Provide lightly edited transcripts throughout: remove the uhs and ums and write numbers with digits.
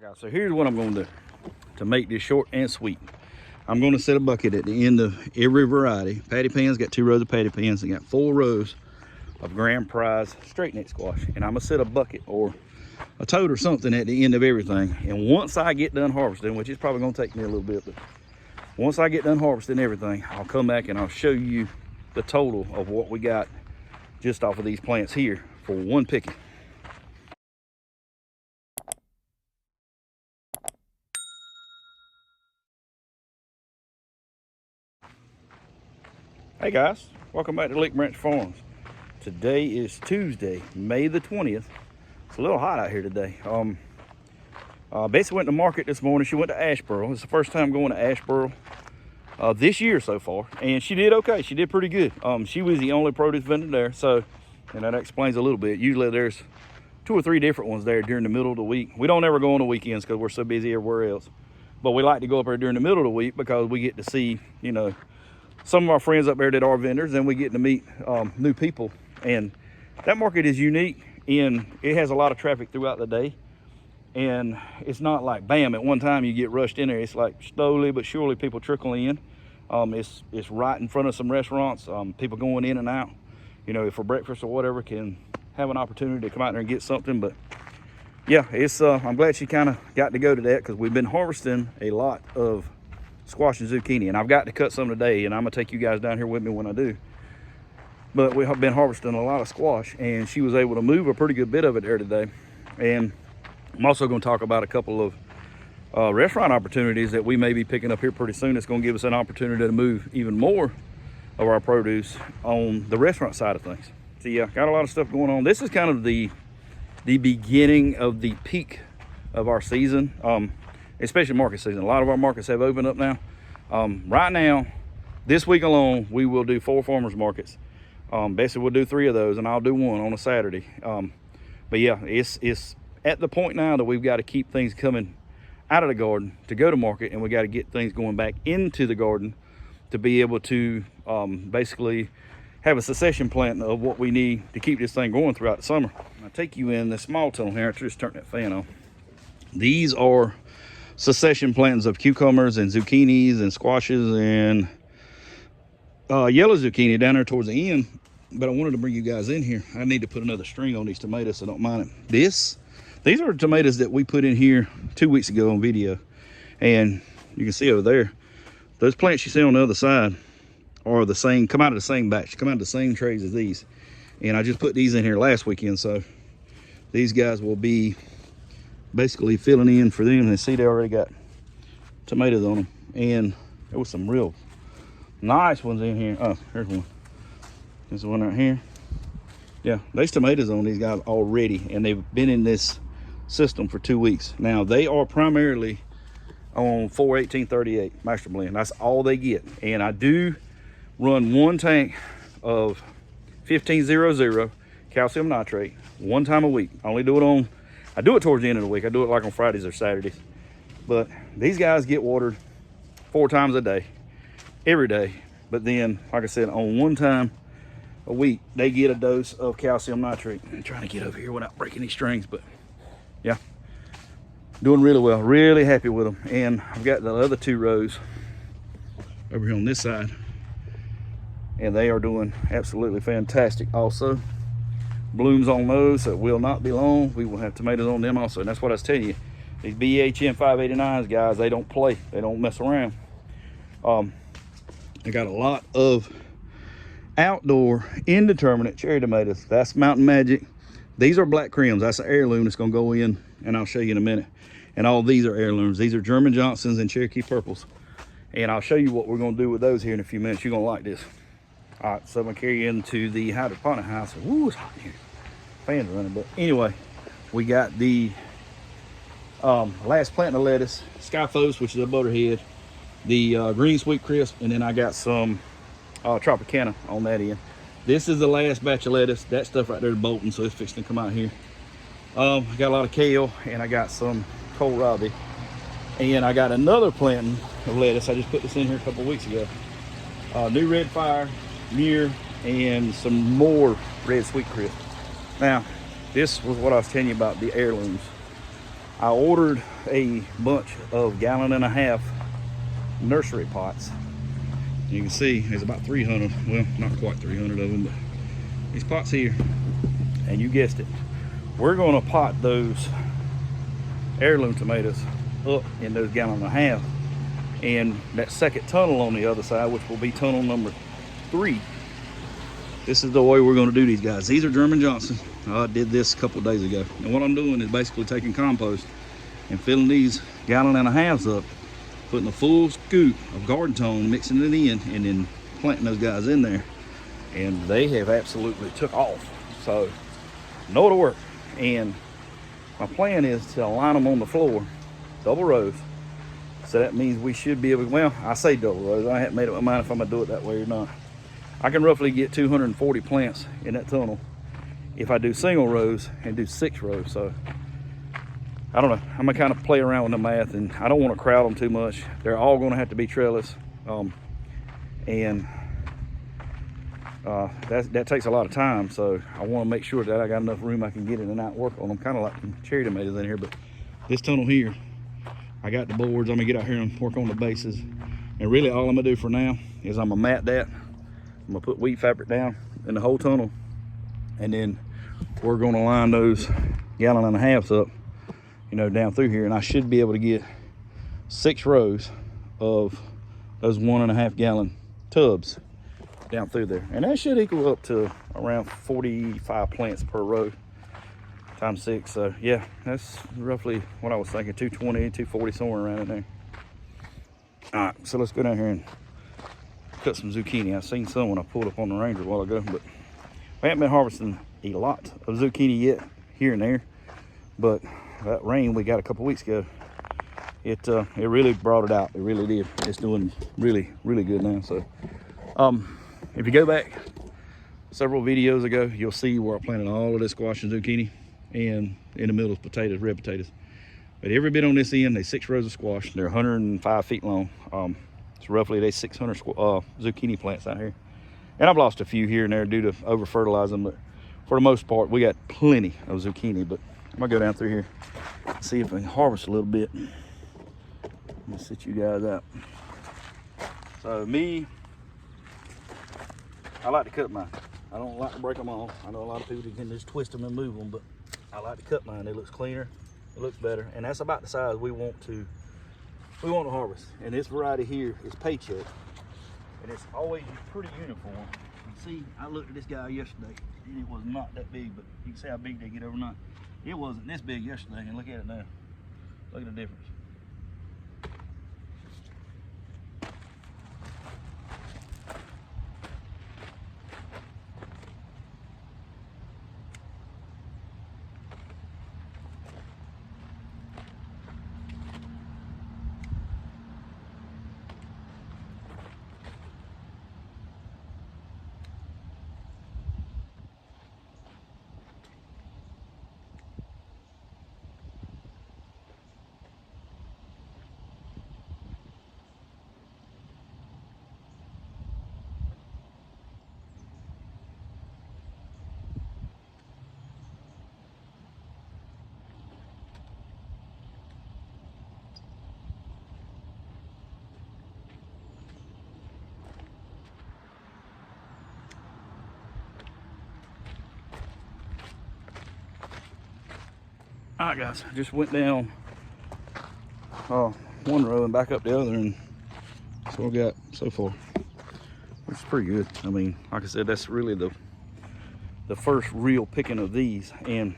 Guys, so here's what I'm going to do to make this short and sweet. I'm going to set a bucket at the end of every variety. Patty pans, got 2 rows of patty pans, and got 4 rows of Grandprize straight neck squash. And I'm going to set a bucket or a tote or something at the end of everything. And once I get done harvesting, which is probably going to take me a little bit, but once I get done harvesting everything, I'll come back and I'll show you the total of what we got just off of these plants here for one picking. Hey guys, welcome back to Lick Branch Farms. Today is Tuesday, May the 20th. It's a little hot out here today. Bessie went to market this morning. She went to Asheboro. It's the first time going to Asheboro this year so far, and she did okay. She did pretty good. She was the only produce vendor there, so, and that explains a little bit. Usually there's 2 or 3 different ones there during the middle of the week. We don't ever go on the weekends because we're so busy everywhere else, but we like to go up there during the middle of the week because we get to see, you know, some of our friends up there that are vendors, and we get to meet new people. And that market is unique in it has a lot of traffic throughout the day, and it's not like bam at one time you get rushed in there. It's like slowly but surely people trickling in. It's right in front of some restaurants. People going in and out, you know, for breakfast or whatever, can have an opportunity to come out there and get something. But yeah, it's I'm glad she kind of got to go to that, because we've been harvesting a lot of squash and zucchini, and I've got to cut some today, and I'm gonna take you guys down here with me when I do. But we have been harvesting a lot of squash, and she was able to move a pretty good bit of it there today. And I'm also going to talk about a couple of restaurant opportunities that we may be picking up here pretty soon. It's going to give us an opportunity to move even more of our produce on the restaurant side of things. So yeah, got a lot of stuff going on. This is kind of the beginning of the peak of our season, especially market season. A lot of our markets have opened up now. Right now, this week alone, we will do 4 farmers markets. Bessie will do 3 of those, and I'll do 1 on a Saturday. But yeah, it's at the point now that we've got to keep things coming out of the garden to go to market, and we got to get things going back into the garden to be able to basically have a succession plan of what we need to keep this thing going throughout the summer. I'll take you in the small tunnel here. I just turn that fan on. These are succession plantings of cucumbers and zucchinis and squashes and yellow zucchini down there towards the end. But I wanted to bring you guys in here. I need to put another string on these tomatoes, so don't mind it. These are tomatoes that we put in here 2 weeks ago on video, and you can see over there those plants you see on the other side are the same, come out of the same batch, come out of the same trays as these. And I just put these in here last weekend, so these guys will be basically filling in for them. And see, they already got tomatoes on them, and there was some real nice ones in here. Oh, here's one. There's one right here. Yeah, there's tomatoes on these guys already, and they've been in this system for 2 weeks. Now, they are primarily on 41838 master blend. That's all they get. And I do run 1 tank of 1500 calcium nitrate 1 time a week. I do it towards the end of the week. I do it like on Fridays or Saturdays. But these guys get watered 4 times a day, every day. But then, like I said, on 1 time a week, they get a dose of calcium nitrate. I'm trying to get over here without breaking these strings, but yeah, doing really well. Really happy with them. And I've got the other 2 rows over here on this side, and they are doing absolutely fantastic also. Blooms on those, so it will not be long. We will have tomatoes on them also. And that's what I was telling you. These BHN 589s, guys, they don't play. They don't mess around. I got a lot of outdoor indeterminate cherry tomatoes. That's Mountain Magic. These are black crims. That's an heirloom that's going to go in, and I'll show you in a minute. And all these are heirlooms. These are German Johnsons and Cherokee Purples. And I'll show you what we're going to do with those here in a few minutes. You're going to like this. All right, so I'm going to carry you into the hydroponic house. Ooh, it's hot in here. Fans are running, but anyway, we got the last plant of lettuce, Skyphos, which is a butterhead, the green sweet crisp, and then I got some Tropicana on that end. This is the last batch of lettuce. That stuff right there is bolting, so it's fixing to come out here. I got a lot of kale, and I got some kohlrabi, and I got another planting of lettuce. I just put this in here a couple weeks ago. New red fire, Muir, and some more red sweet crisp. Now, this was what I was telling you about the heirlooms. I ordered a bunch of 1.5 gallon nursery pots. You can see there's about 300, well, not quite 300 of them, but these pots here, and you guessed it, we're going to pot those heirloom tomatoes up in those 1.5 gallons, and that second tunnel on the other side, which will be tunnel number 3. This is the way we're going to do these guys. These are German Johnson. I did this a couple of days ago, and what I'm doing is basically taking compost and filling these 1.5 gallons up, putting a full scoop of garden tone, mixing it in, and then planting those guys in there. And they have absolutely took off. So, know it'll work. And my plan is to line them on the floor, double rows. So that means we should be able to, well, I say double rows. I haven't made up my mind if I'm gonna do it that way or not. I can roughly get 240 plants in that tunnel if I do single rows and do 6 rows. So, I don't know. I'm gonna kind of play around with the math, and I don't want to crowd them too much. They're all gonna have to be trellis. That takes a lot of time, so I want to make sure that I got enough room I can get in and out work on them, kind of like some cherry tomatoes in here. But this tunnel here, I got the boards. I'm gonna get out here and work on the bases, and really all I'm gonna do for now is I'm gonna mat that. I'm gonna put wheat fabric down in the whole tunnel, and then we're gonna line those 1.5 gallons up, you know, down through here, and I should be able to get 6 rows of those 1.5 gallon tubs down through there, and that should equal up to around 45 plants per row times 6. So yeah, that's roughly what I was thinking, 220, 240, somewhere around in there. All right, so let's go down here and cut some zucchini. I seen some when I pulled up on the Ranger a while ago, but we haven't been harvesting a lot of zucchini yet, here and there. But that rain we got a couple weeks ago, it really brought it out. It really did. It's doing really, really good now. So if you go back several videos ago, you'll see where I planted all of this squash and zucchini, and in the middle is potatoes, red potatoes. But every bit on this end, they 6 rows of squash. They're 105 feet long. So roughly they 600 zucchini plants out here. And I've lost a few here and there due to over fertilizing, but for the most part, we got plenty of zucchini. But I'm gonna go down through here and see if I can harvest a little bit. Let me sit you guys out. So me, I like to cut mine. I don't like to break them off. I know a lot of people can just twist them and move them, but I like to cut mine. It looks cleaner, it looks better, and that's about the size we want to harvest. And this variety here is paycheck, and it's always pretty uniform. You see, I looked at this guy yesterday, and it was not that big, but you can see how big they get overnight. It wasn't this big yesterday, and look at it now. Look at the difference. All right, guys, I just went down one row and back up the other, and that's what I got so far, which is pretty good. I mean, like I said, that's really the first real picking of these, and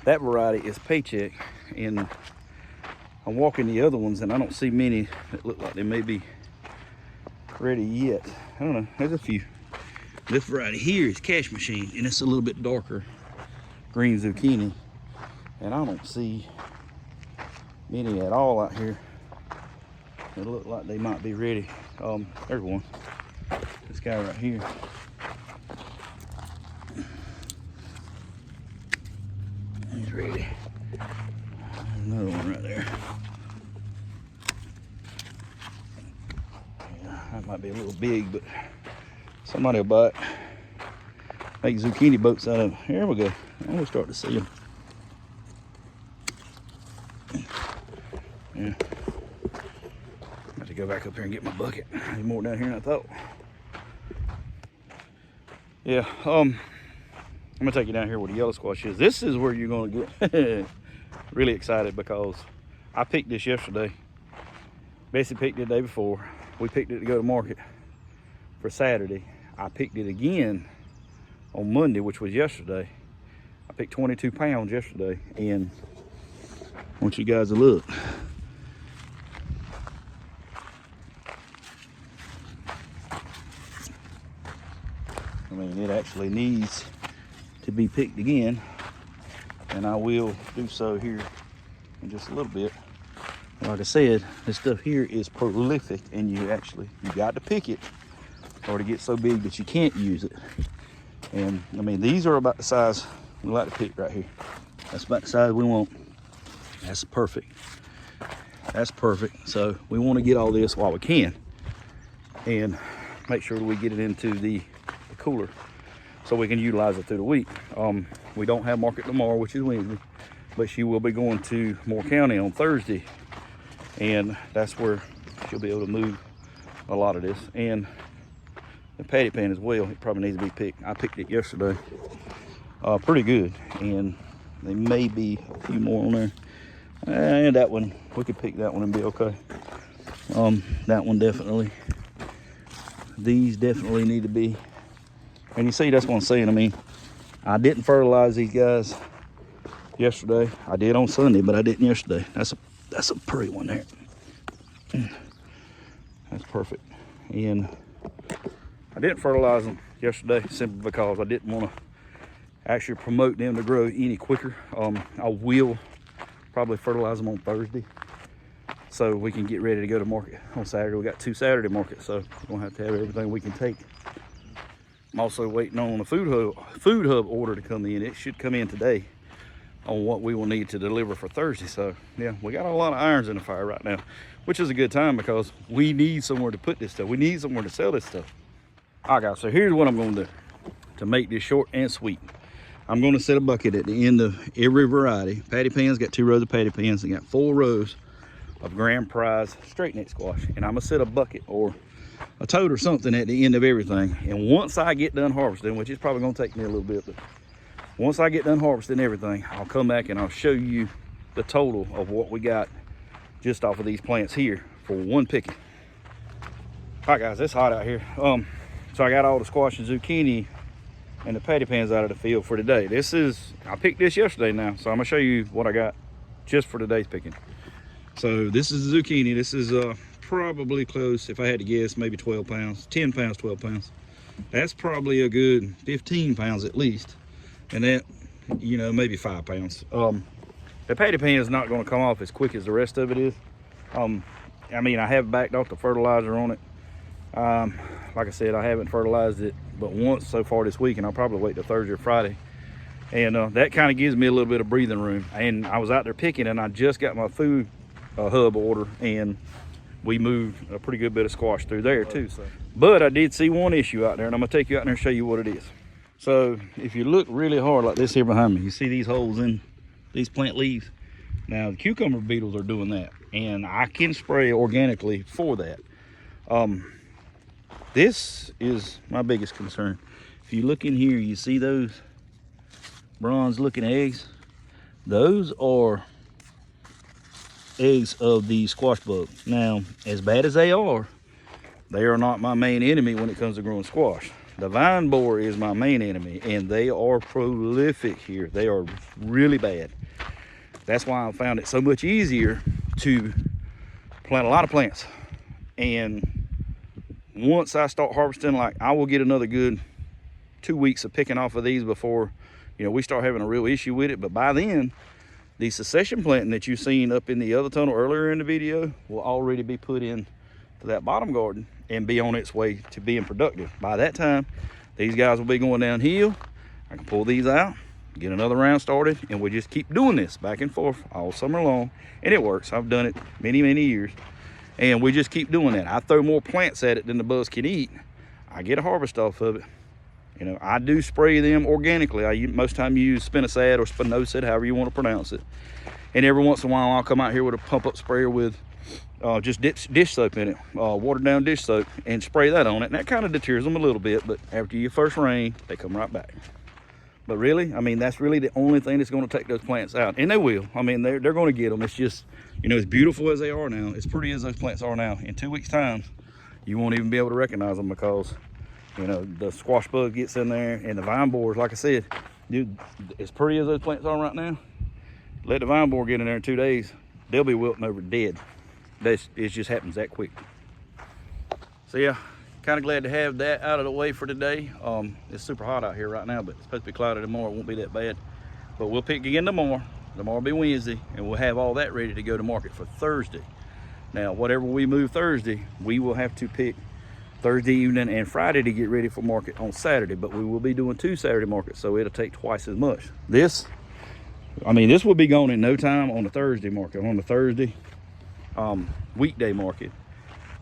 that variety is paycheck. And I'm walking the other ones, and I don't see many that look like they may be ready yet. I don't know, there's a few. This variety here is cash machine, and it's a little bit darker green zucchini. And I don't see many at all out here that look like they might be ready. There's one. This guy right here. He's ready. Another one right there. Yeah, that might be a little big, but somebody will buy it. Make zucchini boats out of them. Here we go. I'm gonna start to see them. Yeah. I have to go back up here and get my bucket. There's more down here than I thought. Yeah, I'm gonna take you down here where the yellow squash is. This is where you're gonna get really excited, because I picked this yesterday. Bessie picked it the day before. We picked it to go to market for Saturday. I picked it again on Monday, which was yesterday. I picked 22 pounds yesterday, and I want you guys to look. I mean, it actually needs to be picked again, and I will do so here in just a little bit. Like I said, this stuff here is prolific, and you got to pick it or to get so big that you can't use it. And I mean, these are about the size we like to pick right here. That's about the size we want. That's perfect. That's perfect. So we want to get all this while we can, and make sure that we get it into the cooler so we can utilize it through the week. We don't have market tomorrow, which is Wednesday, but she will be going to Moore County on Thursday, and that's where she'll be able to move a lot of this. And the patty pan as well, it probably needs to be picked. I picked it yesterday. Pretty good, and there may be a few more on there. And that one, we could pick that one and be okay. That one definitely. These definitely need to be. And you see, that's what I'm saying. I mean, I didn't fertilize these guys yesterday. I did on Sunday, but I didn't yesterday. That's a pretty one there. That's perfect. And I didn't fertilize them yesterday simply because I didn't want to actually promote them to grow any quicker. I will probably fertilize them on Thursday so we can get ready to go to market on Saturday. We got 2 Saturday markets, so we're gonna have to have everything we can take. I'm also waiting on a food hub order to come in. It should come in today on what we will need to deliver for Thursday. So yeah, we got a lot of irons in the fire right now, which is a good time because we need somewhere to put this stuff. We need somewhere to sell this stuff. All right, guys, so here's what I'm gonna do to make this short and sweet. I'm gonna set a bucket at the end of every variety. Patty pans, got 2 rows of patty pans, and got 4 rows of Grandprize straight neck squash. And I'm gonna set a bucket or a tote or something at the end of everything. And once I get done harvesting, which is probably gonna take me a little bit, but once I get done harvesting everything, I'll come back and I'll show you the total of what we got just off of these plants here for one picking. All right, guys, it's hot out here. So I got all the squash and zucchini and the patty pans out of the field for today. I picked this yesterday now, so I'm gonna show you what I got just for today's picking. So this is the zucchini. This is probably close, if I had to guess, maybe 12 pounds, 10 pounds, 12 pounds. That's probably a good 15 pounds at least. And that, you know, maybe 5 pounds. The patty pan is not gonna come off as quick as the rest of it is. I mean, I have backed off the fertilizer on it. Like I said, I haven't fertilized it but once so far this week, and I'll probably wait till Thursday or Friday. And that kind of gives me a little bit of breathing room. And I was out there picking, and I just got my food hub order, and we moved a pretty good bit of squash through there too. But I did see one issue out there, and I'm gonna take you out there and show you what it is. So if you look really hard like this here behind me, you see these holes in these plant leaves. Now the cucumber beetles are doing that, and I can spray organically for that. This is my biggest concern. If you look in here, you see those bronze looking eggs? Those are eggs of the squash bug. Now, as bad as they are not my main enemy when it comes to growing squash. The vine borer is my main enemy, and they are prolific here. They are really bad. That's why I found it so much easier to plant a lot of plants. And once I start harvesting, like, I will get another good 2 weeks of picking off of these before, you know, we start having a real issue with it. But by then, the succession planting that you've seen up in the other tunnel earlier in the video will already be put in to that bottom garden and be on its way to being productive. By that time, these guys will be going downhill. I can pull these out, get another round started, and we just keep doing this back and forth all summer long. And it works. I've done it many, many years. And we just keep doing that. I throw more plants at it than the bugs can eat. I get a harvest off of it. You know, I do spray them organically. Most time use spinosad or spinosad, however you want to pronounce it. And every once in a while, I'll come out here with a pump-up sprayer with just dish soap in it, watered down dish soap, and spray that on it. And that kind of deters them a little bit, but after your first rain, they come right back. But really, I mean, that's really the only thing that's going to take those plants out. And they will. I mean, they're going to get them. It's just, you know, as beautiful as they are now, as pretty as those plants are now, in 2 weeks' time, you won't even be able to recognize them because, you know, the squash bug gets in there and the vine borers, like I said, dude, as pretty as those plants are right now, let the vine borer get in there in 2 days, they'll be wilting over dead. It just happens that quick. So yeah, kind of glad to have that out of the way for today. It's super hot out here right now, but it's supposed to be cloudy tomorrow. It won't be that bad. But we'll pick again tomorrow. Tomorrow will be Wednesday, and we'll have all that ready to go to market for Thursday. Now, whatever we move Thursday, we will have to pick Thursday evening and Friday to get ready for market on Saturday. But we will be doing 2 Saturday markets, so it'll take twice as much. This will be gone in no time on the Thursday market, on the Thursday weekday market.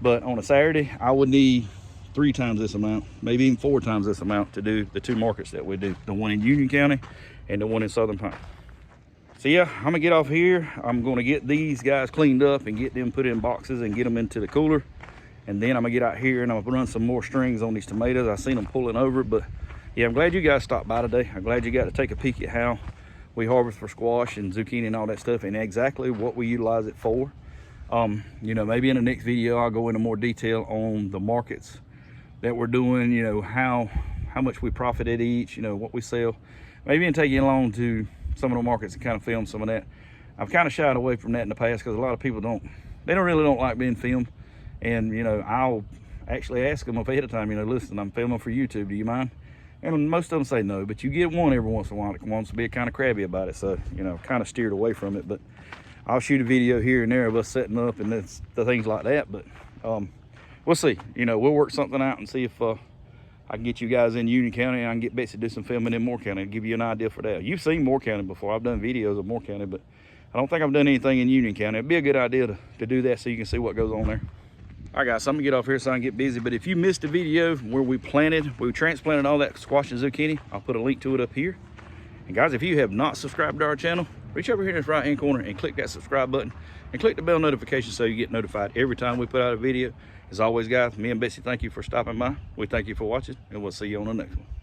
But on a Saturday, I would need 3 times this amount, maybe even 4 times this amount to do the 2 markets that we do, the one in Union County and the one in Southern Pine. So yeah, I'm gonna get off here. I'm gonna get these guys cleaned up and get them put in boxes and get them into the cooler. And then I'm gonna get out here and I'm gonna run some more strings on these tomatoes. I seen them pulling over, but yeah, I'm glad you guys stopped by today. I'm glad you got to take a peek at how we harvest for squash and zucchini and all that stuff and exactly what we utilize it for. You know, maybe in the next video, I'll go into more detail on the markets that we're doing, you know, how much we profit at each, you know, what we sell. Maybe and take you along to some of the markets and kind of film some of that. I've kind of shied away from that in the past because a lot of people really don't like being filmed. And, you know, I'll actually ask them ahead of time, you know, listen, I'm filming for YouTube, do you mind? And most of them say no, but you get one every once in a while that wants to be kind of crabby about it. So, you know, kind of steered away from it, but I'll shoot a video here and there of us setting up and the things like that. But we'll see, you know, we'll work something out and see if I can get you guys in Union County and I can get Betsy to do some filming in Moore County and give you an idea for that. You've seen Moore County before. I've done videos of Moore County, but I don't think I've done anything in Union County. It'd be a good idea to do that so you can see what goes on there. All right, guys, so I'm gonna get off here so I can get busy. But if you missed the video where we transplanted all that squash and zucchini, I'll put a link to it up here. And guys, if you have not subscribed to our channel, reach over here in this right-hand corner and click that subscribe button and click the bell notification so you get notified every time we put out a video. As always, guys, me and Betsy thank you for stopping by. We thank you for watching, and we'll see you on the next one.